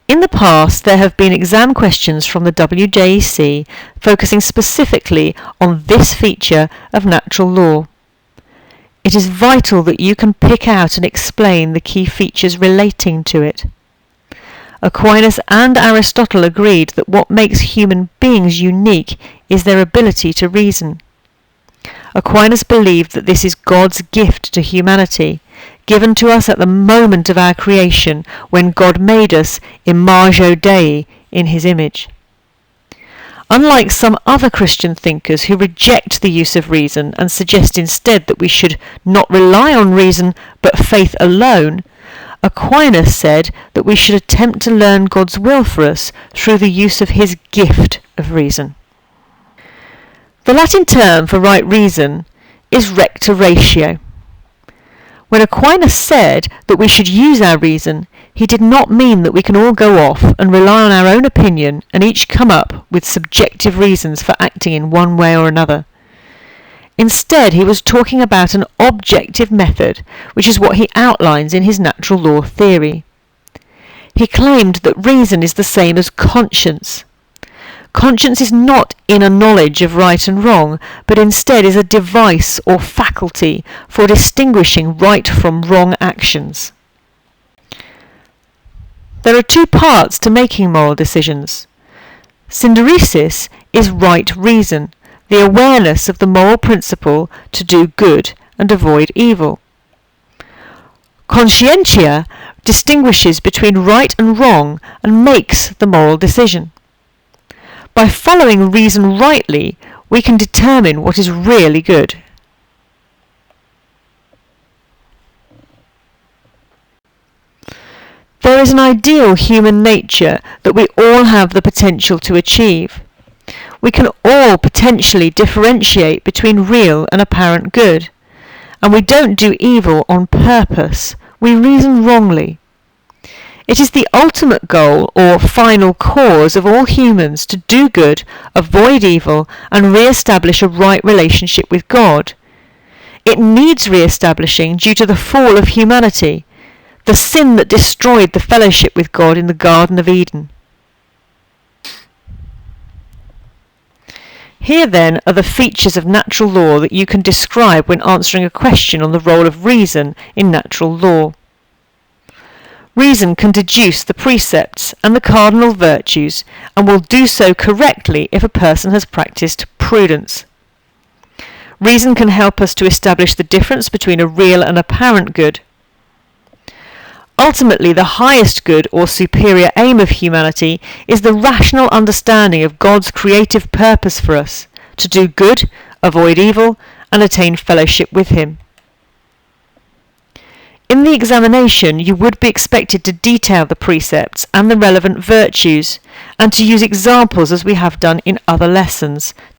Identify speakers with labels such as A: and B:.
A: In the past, there have been exam questions from the WJEC focusing specifically on this feature of natural law. It is vital that you can pick out and explain the key features relating to it. Aquinas and Aristotle agreed that what makes human beings unique is their ability to reason. Aquinas believed that this is God's gift to humanity, given to us at the moment of our creation, when God made us imago Dei, in his image. Unlike some other Christian thinkers who reject the use of reason and suggest instead that we should not rely on reason but faith alone, Aquinas said that we should attempt to learn God's will for us through the use of his gift of reason. The Latin term for right reason is recta ratio. When Aquinas said that we should use our reason, he did not mean that we can all go off and rely on our own opinion and each come up with subjective reasons for acting in one way or another. Instead, he was talking about an objective method, which is what he outlines in his natural law theory. He claimed that reason is the same as conscience. Conscience is not inner knowledge of right and wrong, but instead is a device or faculty for distinguishing right from wrong actions. There are two parts to making moral decisions. Synderesis is right reason, the awareness of the moral principle to do good and avoid evil. Conscientia distinguishes between right and wrong and makes the moral decision. By following reason rightly, we can determine what is really good. There is an ideal human nature that we all have the potential to achieve. We can all potentially differentiate between real and apparent good, and we don't do evil on purpose. We reason wrongly. It is the ultimate goal or final cause of all humans to do good, avoid evil, and re-establish a right relationship with God. It needs re-establishing due to the fall of humanity, the sin that destroyed the fellowship with God in the Garden of Eden. Here then are the features of natural law that you can describe when answering a question on the role of reason in natural law. Reason can deduce the precepts and the cardinal virtues, and will do so correctly if a person has practiced prudence. Reason can help us to establish the difference between a real and apparent good. Ultimately, the highest good or superior aim of humanity is the rational understanding of God's creative purpose for us, to do good, avoid evil, and attain fellowship with him. In the examination, you would be expected to detail the precepts and the relevant virtues, and to use examples as we have done in other lessons,